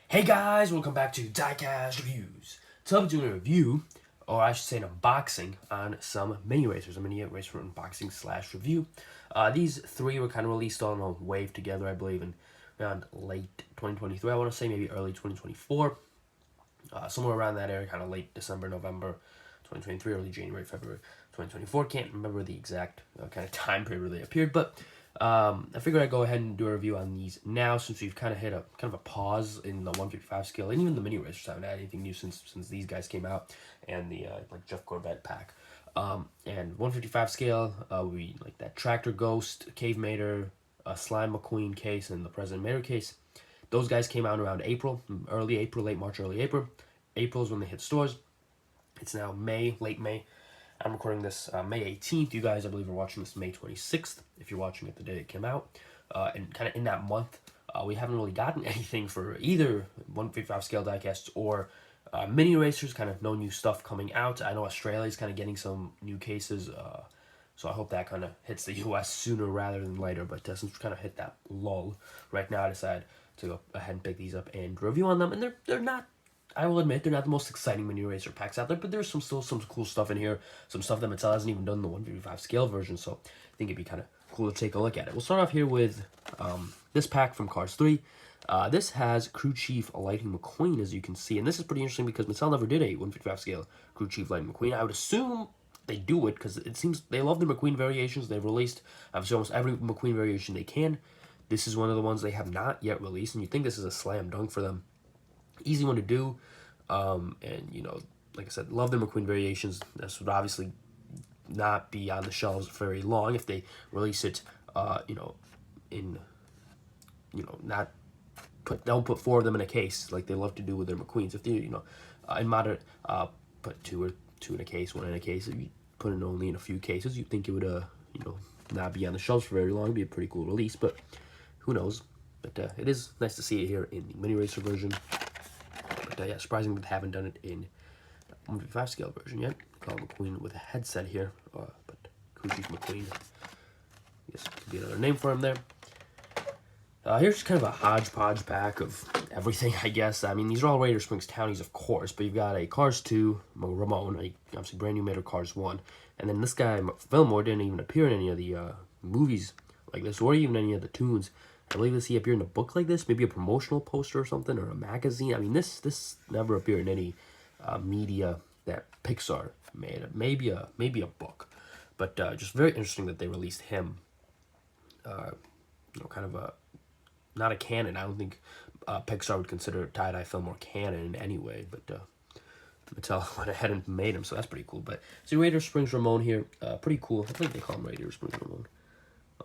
Hey guys, welcome back to Diecast Reviews. Today I'm doing a review, or I should say an unboxing, on some mini racers, a mini racer unboxing slash review. These three were kind of released on a wave together, I believe, in around late 2023. I want to say maybe early 2024. Somewhere around that area, kind of late December, November 2023, early January, February 2024. Can't remember the exact kind of time period where they appeared, but I figured I'd go ahead and do a review on these now, since we've kind of hit a pause in the 155 scale, and even the mini racers haven't had anything new since these guys came out, and the like Jeff Corbett pack. And 155 scale, we like that Tractor Ghost, Cave Mater, Slime Mcqueen case, and the President Mater case. Those guys came out around April, early April, late March, early April. April is when they hit stores. It's now May, late May. I'm recording this May 18th. You guys, I believe, are watching this May 26th, if you're watching it the day it came out. And kind of in that month, we haven't really gotten anything for either 155 scale diecasts or mini racers. Kind of no new stuff coming out. I know Australia's kind of getting some new cases, so I hope that kind of hits the U.S. sooner rather than later. But since we kind of hit that lull right now, I decided to go ahead and pick these up and review on them. And they're not, I will admit, they're not the most exciting mini racer packs out there, but there's still some cool stuff in here. Some stuff that Mattel hasn't even done in the 155 scale version, so I think it'd be kind of cool to take a look at it. We'll start off here with this pack from Cars 3. This has Crew Chief Lightning McQueen, as you can see, and this is pretty interesting because Mattel never did a 155 scale Crew Chief Lightning McQueen. I would assume they do it because it seems they love the McQueen variations. They've released obviously almost every McQueen variation they can. This is one of the ones they have not yet released, and you think this is a slam dunk for them. Easy one to do, and you know, like I said, love the McQueen variations. This would obviously not be on the shelves for very long if they release it, don't put four of them in a case like they love to do with their McQueens. If they, in moderate, put two in a case, one in a case. If you put it only in a few cases, you'd think it would, not be on the shelves for very long. It'd be a pretty cool release, but who knows? But it is nice to see it here in the mini racer version. But yeah, surprisingly, they haven't done it in 155 scale version yet. Call McQueen with a headset here, but Crew Chief McQueen, I guess could be another name for him there. Here's kind of a hodgepodge pack of everything, I guess. I mean, these are all Radiator Springs townies, of course, but you've got a Cars 2, Ramon, obviously brand new made of Cars 1, and then this guy, Fillmore, didn't even appear in any of the movies like this, or even any of the tunes. I believe this he appeared in a book like this, maybe a promotional poster or something, or a magazine. I mean, this never appeared in any media that Pixar made. Maybe a book, but just very interesting that they released him. Kind of a not a canon. I don't think Pixar would consider Tie Dye Fillmore canon in any way, but Mattel went ahead and made him, so that's pretty cool. But so Radiator Springs Ramon here, pretty cool. I think they call him Radiator Springs Ramon.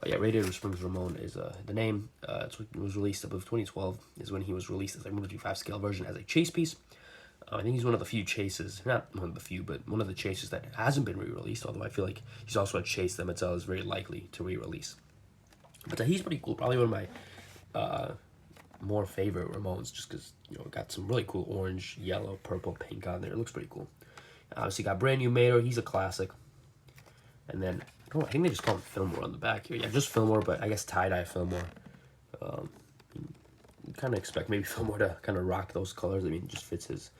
Yeah, Radiator Springs Ramon is the name. It was released, I believe, 2012 is when he was released as a 155 scale version as a chase piece. I think he's one of the few chases, not one of the few, but one of the chases that hasn't been re-released, although I feel like he's also a chase that Mattel is very likely to re-release. But he's pretty cool, probably one of my more favorite Ramones, just because, got some really cool orange, yellow, purple, pink on there. It looks pretty cool. Obviously got brand new Mater, he's a classic. And then I think they just call him Fillmore on the back here. Yeah, just Fillmore, but I guess tie-dye Fillmore. You kind of expect maybe Fillmore to kind of rock those colors. I mean, it just fits his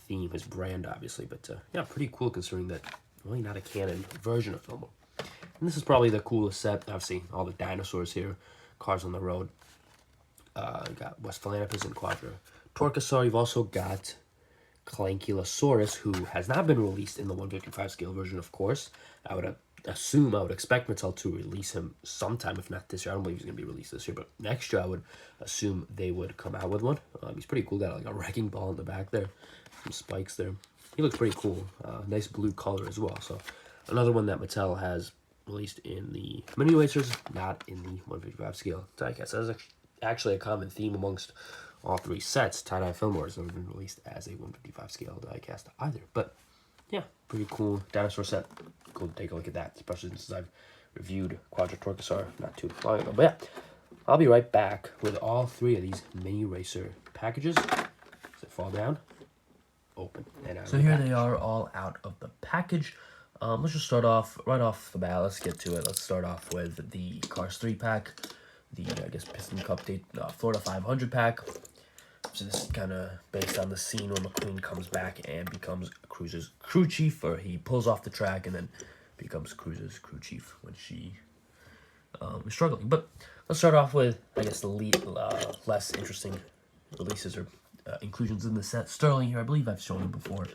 theme, his brand, obviously. But yeah, pretty cool considering that really not a canon version of Fillmore. And this is probably the coolest set. Obviously, all the dinosaurs here, cars on the road. Got West Philanthropus and Quadra Torcasaur. You've also got Clankylosaurus, who has not been released in the 155 scale version, of course. I would expect Mattel to release him sometime, if not this year. I don't believe he's going to be released this year, but next year I would assume they would come out with one. He's pretty cool. Got like a wrecking ball in the back there, some spikes there. He looks pretty cool. Nice blue color as well. So another one that Mattel has released in the mini racers, not in the 155 scale diecast. That's actually a common theme amongst all three sets. Tie-dye Fillmore has never been released as a 155 scale diecast either. But yeah, pretty cool dinosaur set. Cool to take a look at that, especially since I've reviewed Quadra Torcasaur not too long ago. But yeah, I'll be right back with all three of these mini racer packages. Does it fall down? Open. And out. So here they are, all out of the package. Let's just start off right off the bat. Let's get to it. Let's start off with the Cars 3 pack, the I guess Piston Cup Florida 500 pack. So this is kind of based on the scene where Mcqueen comes back and becomes Cruz's crew chief, or he pulls off the track and then becomes Cruz's crew chief when she is struggling. But let's start off with, I guess, the less interesting releases or inclusions in the set. Sterling here, I believe I've shown him before,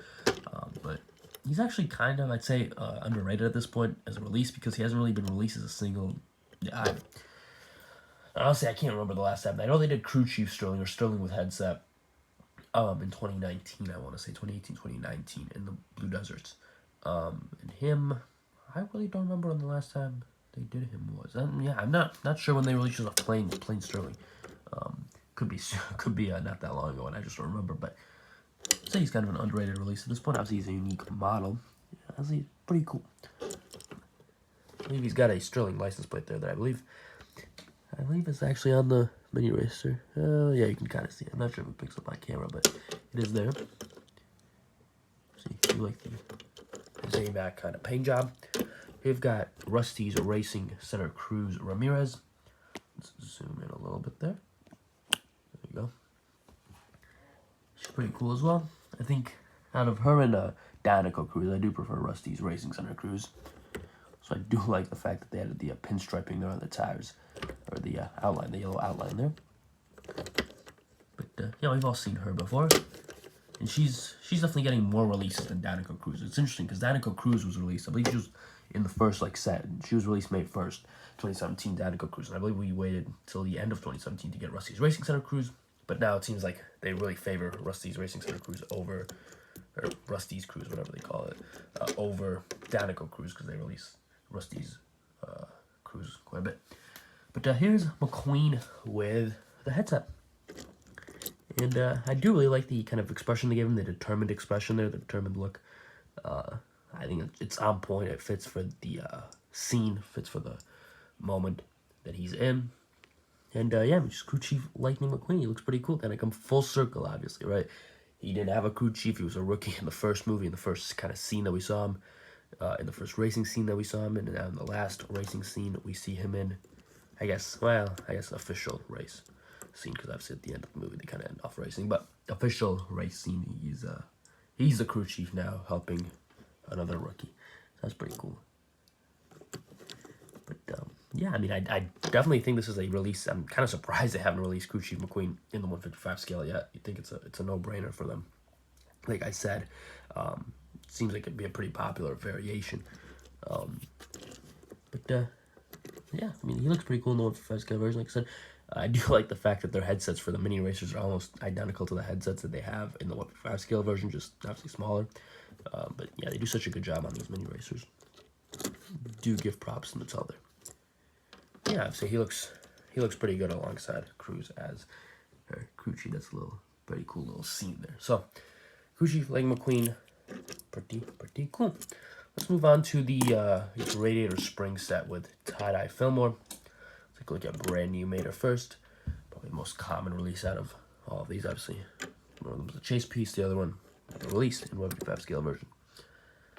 but he's actually kind of, I'd say, underrated at this point as a release because he hasn't really been released as a single. Honestly, I can't remember the last time. I know they did Crew Chief Sterling or Sterling with headset in 2019, I want to say 2018, 2019 in the Blue Deserts. And him, I really don't remember when the last time they did him was. Yeah, I'm not sure when they released a plain Sterling. Could be not that long ago, and I just don't remember. But I'd say he's kind of an underrated release at this point. Obviously, he's a unique model. Honestly, pretty cool. I believe he's got a Sterling license plate there that I believe it's actually on the mini racer. Yeah, you can kind of see it. I'm not sure if it picks up on camera, but it is there. See, you like the Zayback kind of paint job. We've got Rusty's Racing Center Cruz Ramirez. Let's zoom in a little bit there. There you go. She's pretty cool as well. I think out of her and Dinosaur Cruz, I do prefer Rusty's Racing Center Cruz. So I do like the fact that they added the pinstriping there on the tires, or the outline, the yellow outline there. But yeah, we've all seen her before, and she's definitely getting more releases than Danica Cruz. It's interesting because Danica Cruz was released, I believe she was in the first set. She was released May 1st, 2017, Danica Cruz, and I believe we waited till the end of 2017 to get Rusty's Racing Center Cruz. But now it seems like they really favor Rusty's Racing Center Cruz over, or Rusty's Cruz, whatever they call it, over Danica Cruz because they release Rusty's Cruz quite a bit. But here's Mcqueen with the headset. And I do really like the kind of expression they gave him, the determined expression there, the determined look. I think it's on point. It fits for the scene, fits for the moment that he's in. And yeah, just Crew Chief Lightning Mcqueen. He looks pretty cool. Kind of come full circle, obviously, right? He didn't have a crew chief. He was a rookie in the first movie, in the first kind of scene that we saw him. In the first racing scene that we saw him in, and now in the last racing scene we see him in, I guess official race scene, because obviously at the end of the movie they kind of end off racing, but official race scene, he's the crew chief now, helping another rookie. So that's pretty cool. But yeah, I mean, I definitely think this is a release. I'm kind of surprised they haven't released Crew Chief Mcqueen in the 155 scale yet. You think it's a no-brainer for them. Like I said, seems like it'd be a pretty popular variation. But yeah, I mean, he looks pretty cool in the 155 scale version. Like I said, I do like the fact that their headsets for the mini racers are almost identical to the headsets that they have in the 155 scale version, just obviously smaller. But yeah, they do such a good job on these mini racers. Do give props to Mattel there. Yeah, so he looks pretty good alongside Cruz as her crew chief. That's a pretty cool little scene there. So crew chief like Mcqueen, pretty cool. Let's move on to the Radiator Springs set with Tie Dye Fillmore. Let's take a look at Brand New Mater first. Probably the most common release out of all of these, obviously. One of them was a chase piece, the other one released in 155 scale version.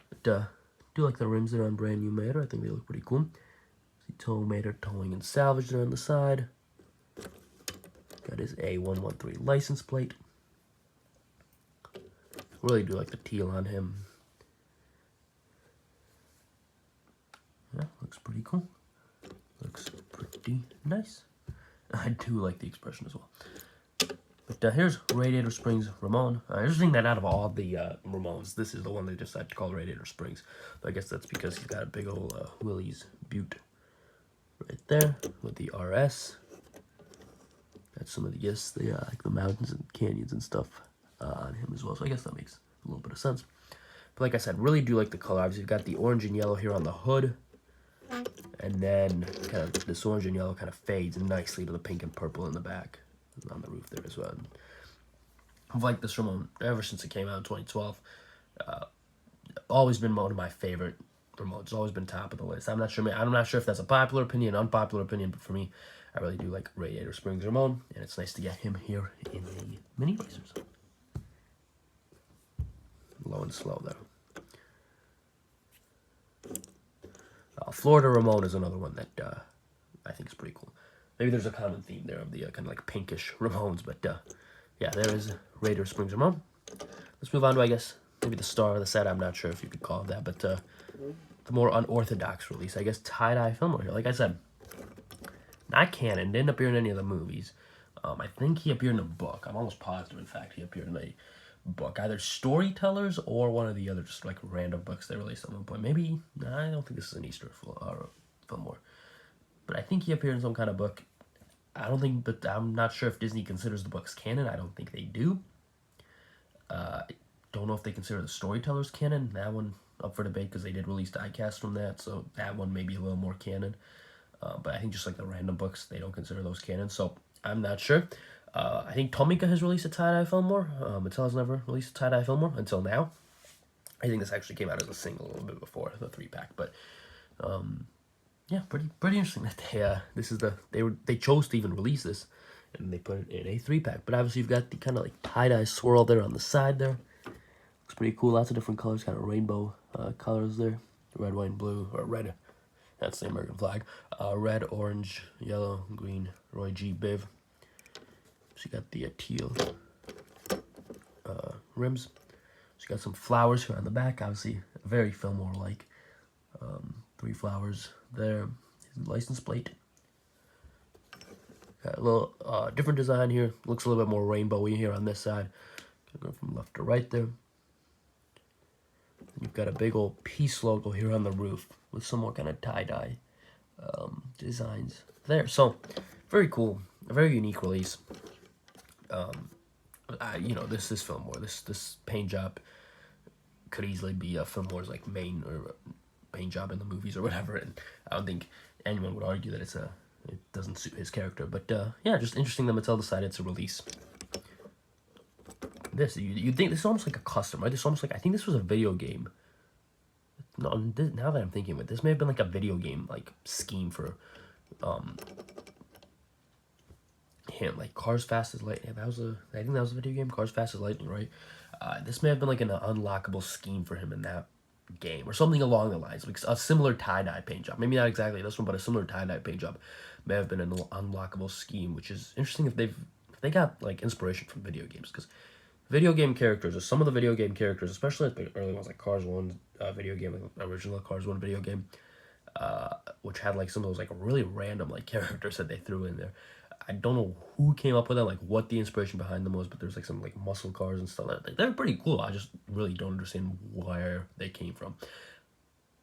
But do like the rims there on Brand New Mater. I think they look pretty cool. See Tow Mater towing and salvage there on the side. Got his A113 license plate. Really do like the teal on him. Yeah, looks pretty cool. Looks pretty nice. I do like the expression as well. But here's Radiator Springs Ramon. Interesting that out of all the Ramones, this is the one they decided to call Radiator Springs. But I guess that's because he's got a big old Willys Butte right there with the RS. Got some of the like the mountains and canyons and stuff on him as well. So I guess that makes a little bit of sense. But like I said, really do like the color. Obviously, you've got the orange and yellow here on the hood. And then kind of this orange and yellow kind of fades nicely to the pink and purple in the back. On the roof there as well. I've liked this Ramon ever since it came out in 2012. Always been one of my favorite Ramones. It's always been top of the list. I'm not sure if that's a popular opinion, unpopular opinion, but for me, I really do like Radiator Springs Ramon, and it's nice to get him here in the mini racers. Low and slow there. Florida Ramon is another one that I think is pretty cool. Maybe there's a common theme there of the kind of like pinkish Ramones, but yeah, there is Radiator Springs Ramon. Let's move on to, I guess, maybe the star of the set. I'm not sure if you could call it that, but the more unorthodox release, I guess, Tie Dye Fillmore here. Like I said, not canon, didn't appear in any of the movies. I think he appeared in a book. I'm almost positive, in fact, he appeared in a book. Either Storytellers or one of the other just, like, random books they released at one point. Maybe, nah, I don't think this is an Easter Fillmore. But I think he appeared in some kind of book. I don't think, but I'm not sure if Disney considers the books canon. I don't think they do. Don't know if they consider the Storytellers canon. That one up for debate because they did release Diecast from that, so that one may be a little more canon. But I think just like the random books, they don't consider those canon, so I'm not sure. I think Tomica has released a Tie Dye Fillmore. Mattel has never released a Tie Dye Fillmore until now. I think this actually came out as a single a little bit before the 3-pack, but yeah, pretty interesting that they chose to even release this, and they put it in a 3-pack. But obviously you've got the kind of like tie-dye swirl there on the side there. Looks pretty cool. Lots of different colors, kind of rainbow colors there. Red, white, and blue, or red. That's the American flag. Red, orange, yellow, green, Roy G. Biv. So you got the teal rims. So you got some flowers here on the back. Obviously, very Fillmore-like. 3 flowers there. License plate. Got a little different design here. Looks a little bit more rainbowy here on this side. Go from left to right there. You've got a big old peace logo here on the roof with some more kind of tie-dye designs there. So, very cool. A very unique release. You know, this Fillmore, this paint job could easily be a Fillmore's like main or paint job in the movies or whatever, and I don't think anyone would argue that it doesn't suit his character. But yeah, just interesting that Mattel decided to release this. You'd think this is almost like a custom, right? This is almost like, I think this was a video game. No, now that I'm thinking of it, this may have been like a video game like scheme for him, like Cars Fast as Lightning. I think that was a video game, Cars Fast as Lightning, right? This may have been like an unlockable scheme for him in that game or something along the lines, like a similar tie-dye paint job. Maybe not exactly this one, but a similar tie-dye paint job may have been an unlockable scheme, which is interesting if they got like inspiration from video games, because video game characters, or some of the video game characters, especially the early ones like Cars 1 video game, like original Cars 1 video game, which had like some of those like really random like characters that they threw in there. I don't know who came up with them, like what the inspiration behind them was, but there's like some like muscle cars and stuff like that. They're pretty cool. I just really don't understand where they came from.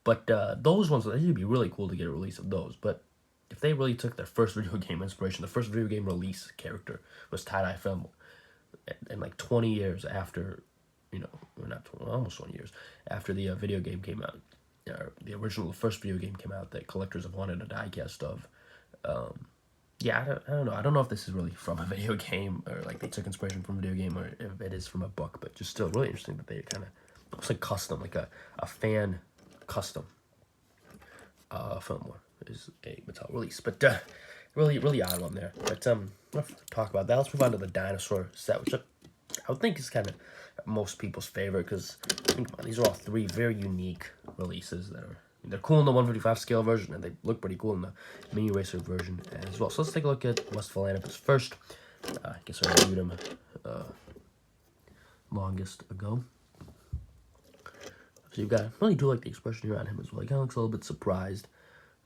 But those ones, it'd be really cool to get a release of those. But if they really took their first video game inspiration, the first video game release character was Tie Dye Fillmore, and like 20 years after, you know, or not 20, almost 20 years after the video game came out, the first video game came out that collectors have wanted a diecast of. Yeah, I don't know. I don't know if this is really from a video game, or like they took inspiration from a video game, or if it is from a book, but just still really interesting that they kind of, looks like custom, like a fan custom Fillmore is a Mattel release. But really odd one there. But enough to talk about that. Let's move on to the Dinosaur set, which I would think is kind of most people's favorite, because think about it, these are all 3 very unique releases that are, they're cool in the 155 scale version, and they look pretty cool in the mini racer version as well. So let's take a look at West Philanthropus first. I guess I reviewed him longest ago. So you've got, I really do like the expression here on him as well. He kind of looks a little bit surprised.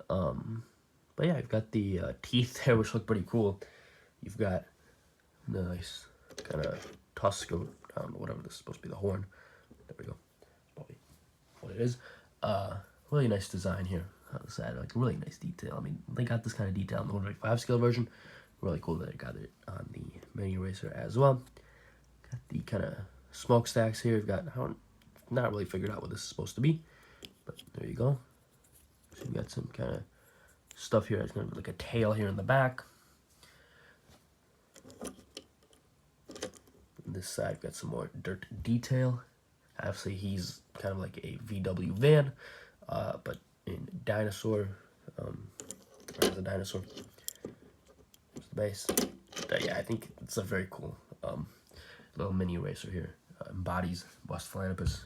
But yeah, you've got the teeth there, which look pretty cool. You've got the nice kind of tusk, or I don't know, whatever this is supposed to be, the horn. There we go. Probably what it is. Really nice design here on the side, like really nice detail. I mean, they got this kind of detail in the 155 scale version. Really cool that they got it on the mini racer as well. Got the kind of smokestacks here. You've got, not really figured out what this is supposed to be, but there you go. So you've got some kind of stuff here. It's going to be like a tail here in the back. On this side, you've got some more dirt detail. Obviously, he's kind of like a VW van, but in dinosaur, as a dinosaur. There's the base. But yeah, I think it's a very cool little mini racer here. Embodies West Philanthropus.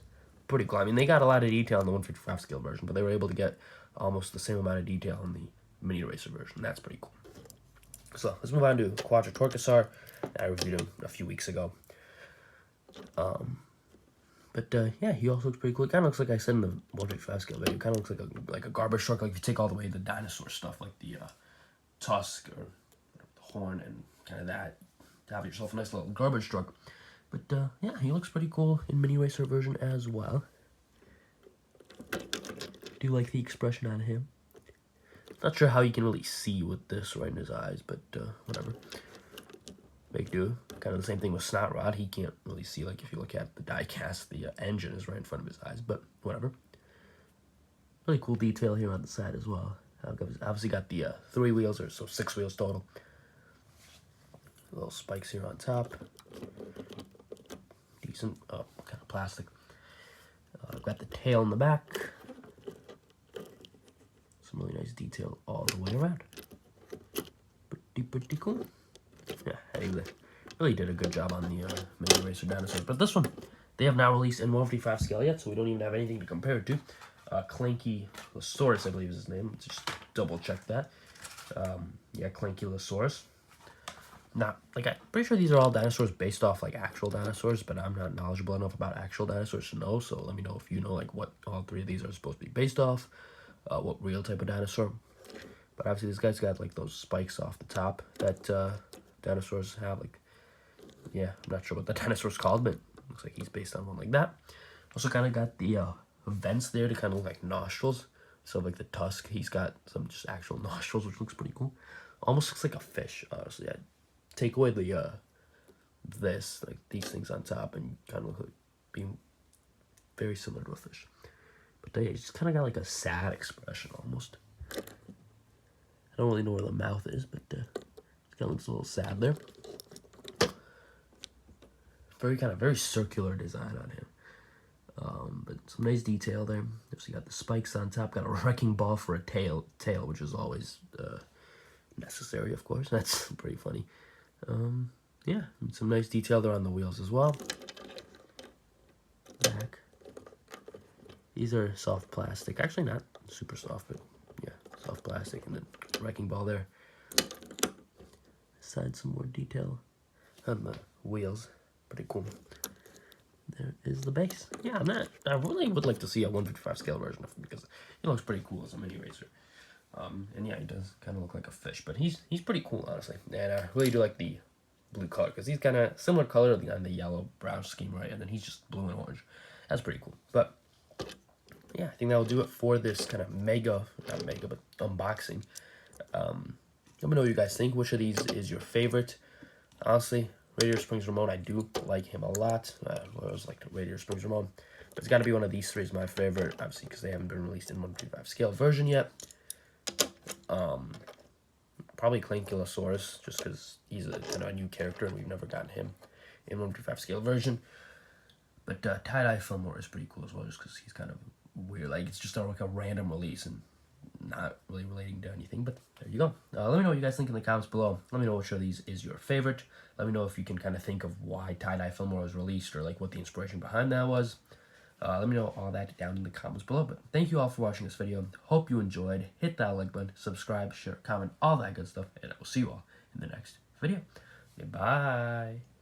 Pretty cool. I mean, they got a lot of detail in the 155 scale version, but they were able to get almost the same amount of detail in the mini racer version. That's pretty cool. So let's move on to Quadratorkasaur. I reviewed him a few weeks ago. Yeah, he also looks pretty cool. It kind of looks like I said in the 155 scale video. It kind of looks like a garbage truck. Like if you take all the way the dinosaur stuff, like the tusk or the horn and kind of that, to have yourself a nice little garbage truck. But yeah, he looks pretty cool in mini racer version as well. Do like the expression on him. Not sure how you can really see with this right in his eyes, but whatever. Make do. Kind of the same thing with Snotrod. He can't really see, like if you look at the diecast, the engine is right in front of his eyes, but whatever. Really cool detail here on the side as well. Obviously got the 3 wheels, or so 6 wheels total. Little spikes here on top. Decent, kind of plastic. Got the tail in the back. Some really nice detail all the way around. Pretty cool. Yeah, anyway, really did a good job on the mini racer dinosaurs. But this one, they have now released in 155 scale yet, so we don't even have anything to compare it to. Clankylosaurus, I believe is his name. Let's just double check that. Yeah, Clankylosaurus. Not like, I'm pretty sure these are all dinosaurs based off like actual dinosaurs, but I'm not knowledgeable enough about actual dinosaurs to know. So let me know if you know like what all 3 of these are supposed to be based off, what real type of dinosaur. But obviously this guy's got like those spikes off the top that dinosaurs have. Like, yeah, I'm not sure what the dinosaur's called, but looks like he's based on one like that. Also kind of got the vents there to kind of look like nostrils. So like the tusk, he's got some just actual nostrils, which looks pretty cool. Almost looks like a fish, honestly. I'd take away the like these things on top, and kind of look like being very similar to a fish. But yeah, he's just kind of got like a sad expression almost. I don't really know where the mouth is, but it kind of looks a little sad there. Very circular design on him. But some nice detail there. So you got the spikes on top. Got a wrecking ball for a tail, which is always necessary, of course. That's pretty funny. Yeah, and some nice detail there on the wheels as well. Back. These are soft plastic. Actually, not super soft, but yeah, soft plastic. And then wrecking ball there. Side some more detail on the wheels. Pretty cool. There is the base. Yeah, I really would like to see a 155 scale version of him because he looks pretty cool as a mini racer. And yeah, he does kind of look like a fish, but he's pretty cool, honestly. And I really do like the blue color because he's kind of similar color on the yellow brown scheme, right? And then he's just blue and orange. That's pretty cool. But yeah, I think that'll do it for this kind of not mega, but unboxing. Let me know what you guys think. Which of these is your favorite? Honestly, Radiator Springs Ramon, I do like him a lot. I always liked Radiator Springs Ramon. But it's got to be one of these 3 is my favorite, obviously, because they haven't been released in 155 scale version yet. Probably Clankylosaurus, just because he's a new character and we've never gotten him in 155 scale version. But Tie Dye Fillmore is pretty cool as well, just because he's kind of weird. Like, it's just like a random release and not really relating to anything, but there you go. Let me know what you guys think in the comments below. Let me know which of these is your favorite. Let me know if you can kind of think of why Tie Dye Fillmore was released or like what the inspiration behind that was. Let me know all that down in the comments below. But thank you all for watching this video. Hope you enjoyed. Hit that like button, subscribe, share, comment, all that good stuff, and I will see you all in the next video. Goodbye.